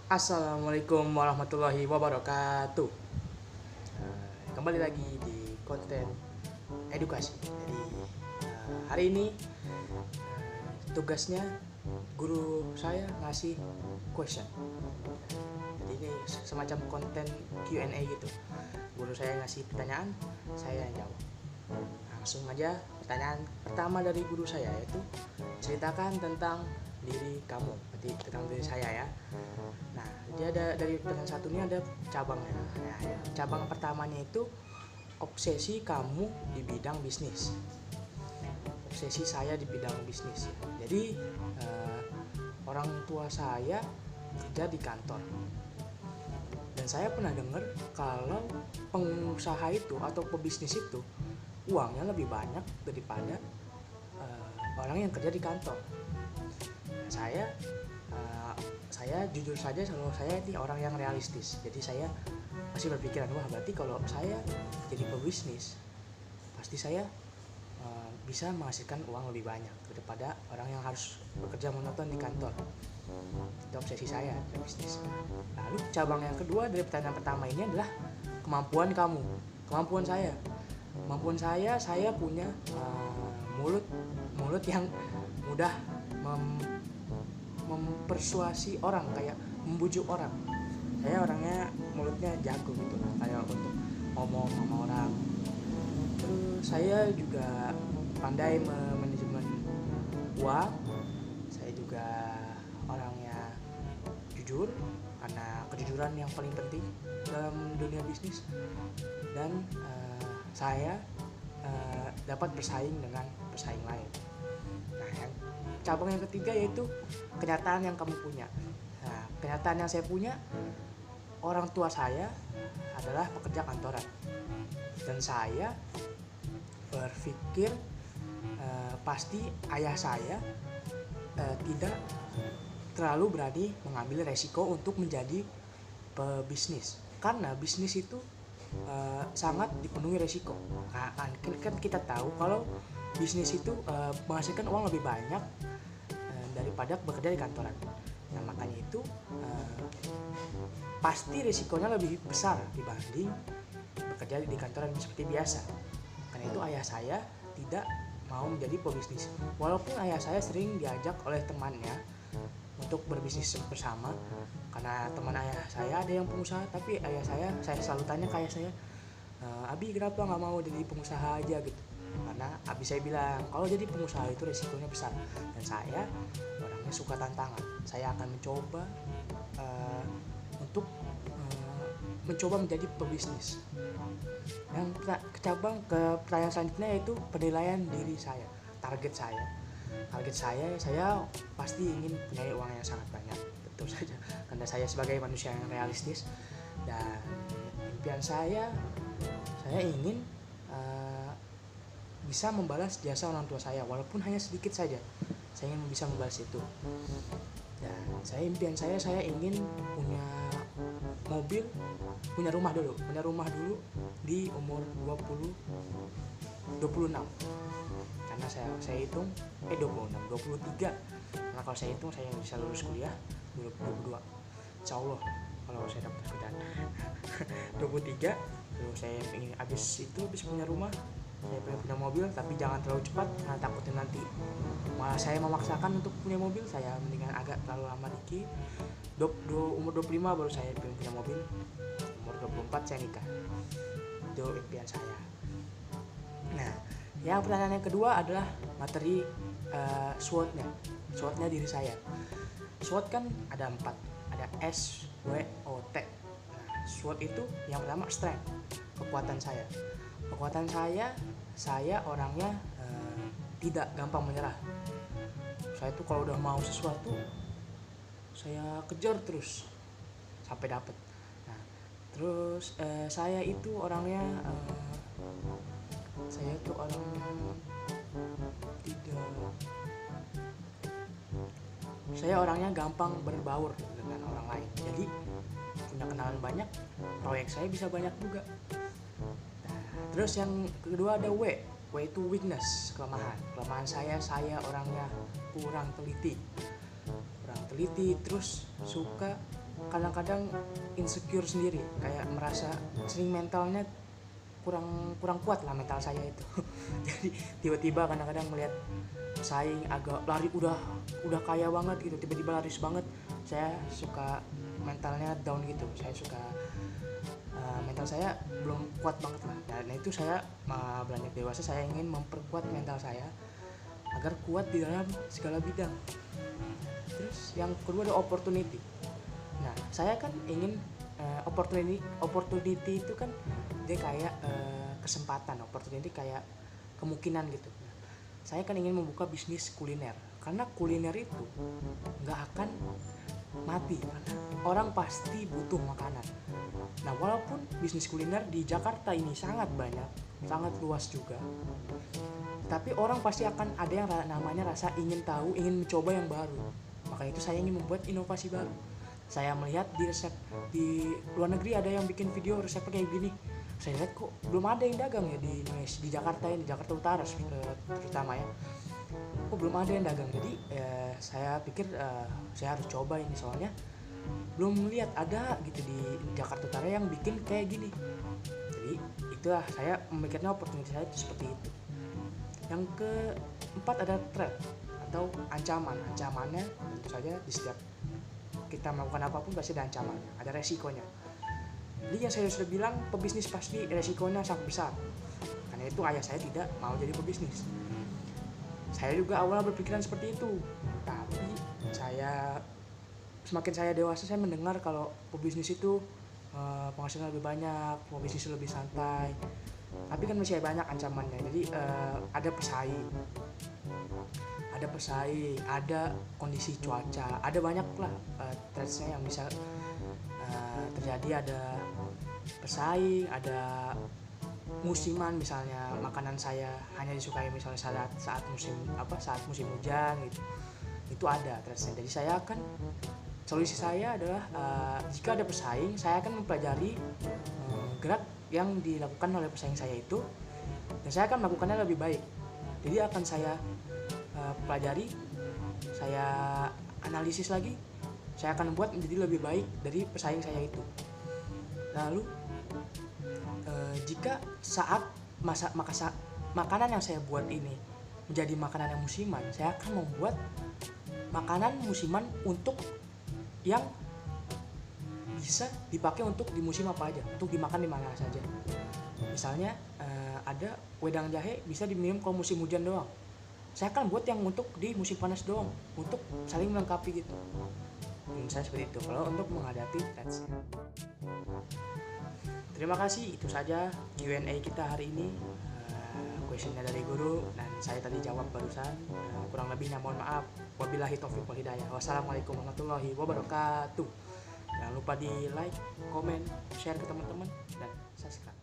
Assalamualaikum warahmatullahi wabarakatuh. Kembali lagi di konten edukasi. Jadi hari ini tugasnya guru saya ngasih question. Jadi ini semacam konten Q&A gitu. Guru saya ngasih pertanyaan, saya yang jawab. Langsung aja pertanyaan pertama dari guru saya, yaitu ceritakan tentang diri kamu, berarti tentang diri saya ya. Nah, dia ada dari pertanyaan satu ini ada cabangnya. Nah, cabang pertamanya itu obsesi kamu di bidang bisnis. Obsesi saya di bidang bisnis. Jadi orang tua saya kerja di kantor. Dan saya pernah dengar kalau pengusaha itu atau pebisnis itu uangnya lebih banyak daripada orang yang kerja di kantor. Saya jujur saja, kalau saya ini orang yang realistis, jadi saya masih berpikiran, wah berarti kalau saya jadi pebisnis pasti saya bisa menghasilkan uang lebih banyak daripada orang yang harus bekerja monoton di kantor. Itu obsesi saya di bisnis. Lalu cabang yang kedua dari pertanyaan pertama ini adalah kemampuan kamu. Kemampuan saya punya mulut yang mudah mempersuasi orang, kayak membujuk orang. Saya orangnya mulutnya jago gitu kayak untuk ngomong sama orang. Terus saya juga pandai manajemen uang. Saya juga orangnya jujur, karena kejujuran yang paling penting dalam dunia bisnis. Dan saya dapat bersaing dengan pesaing lain. Nah, cabang yang ketiga yaitu kenyataan yang kamu punya. Nah, kenyataan yang saya punya, orang tua saya adalah pekerja kantoran. Dan saya berpikir pasti ayah saya tidak terlalu berani mengambil resiko untuk menjadi pebisnis. Karena bisnis itu sangat dipenuhi resiko. Nah, kan kita tahu kalau bisnis itu menghasilkan uang lebih banyak daripada bekerja di kantoran. Nah, makanya itu pasti risikonya lebih besar dibanding bekerja di kantoran seperti biasa. Karena itu ayah saya tidak mau menjadi pebisnis. Walaupun ayah saya sering diajak oleh temannya untuk berbisnis bersama, karena teman ayah saya ada yang pengusaha, tapi ayah saya selalu tanya ke ayah saya, Abi kenapa nggak mau jadi pengusaha aja gitu. Karena Abi saya bilang kalau jadi pengusaha itu resikonya besar, dan saya orangnya suka tantangan. Saya akan mencoba untuk mencoba menjadi pebisnis. Yang cabang ke pertanyaan selanjutnya yaitu penilaian diri saya. Target saya pasti ingin punya uang yang sangat banyak, tentu saja, karena saya sebagai manusia yang realistis. Dan impian saya ingin bisa membalas jasa orang tua saya, walaupun hanya sedikit saja. Saya ingin bisa membalas itu. Dan impian saya ingin punya rumah dulu di umur 26. Karena saya hitung 23. Karena kalau saya hitung saya bisa lulus kuliah 2022. Insyaallah kalau saya dapat kerjaan 23. Terus saya ingin habis punya rumah, saya pengen punya mobil, tapi jangan terlalu cepat karena takutnya nanti malah saya memaksakan untuk punya mobil. Saya mendingan agak terlalu lama dikit. Umur 25 baru saya pengen punya mobil. Umur 24 saya nikah. Itu impian saya. Nah, yang pertanyaan yang kedua adalah materi SWOT-nya diri saya. SWOT kan ada 4, ada S, W, O, T. Nah, SWOT itu yang pertama strength, kekuatan saya orangnya tidak gampang menyerah. Saya tuh kalau udah mau sesuatu saya kejar terus sampai dapat. Nah, terus saya orangnya gampang berbaur dengan orang lain. Jadi punya kenalan banyak, proyek saya bisa banyak juga. Nah, terus yang kedua ada W itu weakness, kelemahan saya orangnya kurang teliti, terus suka kadang-kadang insecure sendiri, kayak merasa sering mentalnya kurang kurang kuat lah mental saya itu. Jadi tiba-tiba kadang-kadang melihat pesaing agak lari udah kaya banget gitu, tiba-tiba laris banget, saya suka mentalnya down gitu. Saya suka mental saya belum kuat banget lah. Dan itu saya beranjak dewasa, saya ingin memperkuat mental saya agar kuat di dalam segala bidang. Terus yang kedua ada opportunity. Nah, saya kan ingin opportunity itu kan dia kayak kesempatan, opportunity kayak kemungkinan gitu. Saya kan ingin membuka bisnis kuliner, karena kuliner itu nggak akan mati, karena orang pasti butuh makanan. Nah, walaupun bisnis kuliner di Jakarta ini sangat banyak, sangat luas juga, tapi orang pasti akan ada yang namanya rasa ingin tahu, ingin mencoba yang baru. Maka itu saya ingin membuat inovasi baru. Saya melihat di resep di luar negeri ada yang bikin video resep kayak gini. Saya lihat kok belum ada yang dagang ya di Indonesia, di Jakarta ini, Jakarta Utara terutama ya. Kok belum ada yang dagang. Jadi saya pikir saya harus coba ini, soalnya belum melihat ada gitu di Jakarta Utara yang bikin kayak gini. Jadi itulah saya memikirnya opportunity saya itu seperti itu. Yang keempat ada threat atau ancaman. Ancamannya tentu saja di setiap kita melakukan apapun pasti ada ancamannya, ada resikonya. Jadi yang saya sudah bilang, pebisnis pasti resikonya sangat besar. Karena itu ayah saya tidak mau jadi pebisnis. Saya juga awalnya berpikiran seperti itu, tapi semakin saya dewasa saya mendengar kalau pebisnis itu penghasilan lebih banyak, pebisnis lebih santai. Tapi kan masih banyak ancamannya. Jadi ada pesaing, ada kondisi cuaca, ada banyak lah threatsnya yang bisa terjadi. Ada pesaing, ada musiman, misalnya makanan saya hanya disukai misalnya saat musim hujan gitu. Itu ada threatsnya. Jadi solusi saya adalah jika ada pesaing, saya akan mempelajari gerak yang dilakukan oleh pesaing saya itu, dan saya akan melakukannya lebih baik. Jadi akan saya pelajari, saya analisis lagi, saya akan buat menjadi lebih baik dari pesaing saya itu. Lalu jika saat makanan yang saya buat ini menjadi makanan yang musiman, saya akan membuat makanan musiman untuk yang bisa dipakai untuk di musim apa aja, untuk dimakan di mana saja. Misalnya ada wedang jahe bisa diminum kalau musim hujan doang. Saya akan buat yang untuk di musim panas doang, untuk saling melengkapi gitu. Menurut saya seperti itu kalau untuk menghadapi threats. Terima kasih, itu saja Q&A kita hari ini. Questionnya dari guru dan saya tadi jawab barusan. Kurang lebihnya mohon maaf. Wabillahi taufiq wal hidayah. Wassalamualaikum warahmatullahi wabarakatuh. Jangan lupa di like, komen, share ke teman-teman, dan subscribe.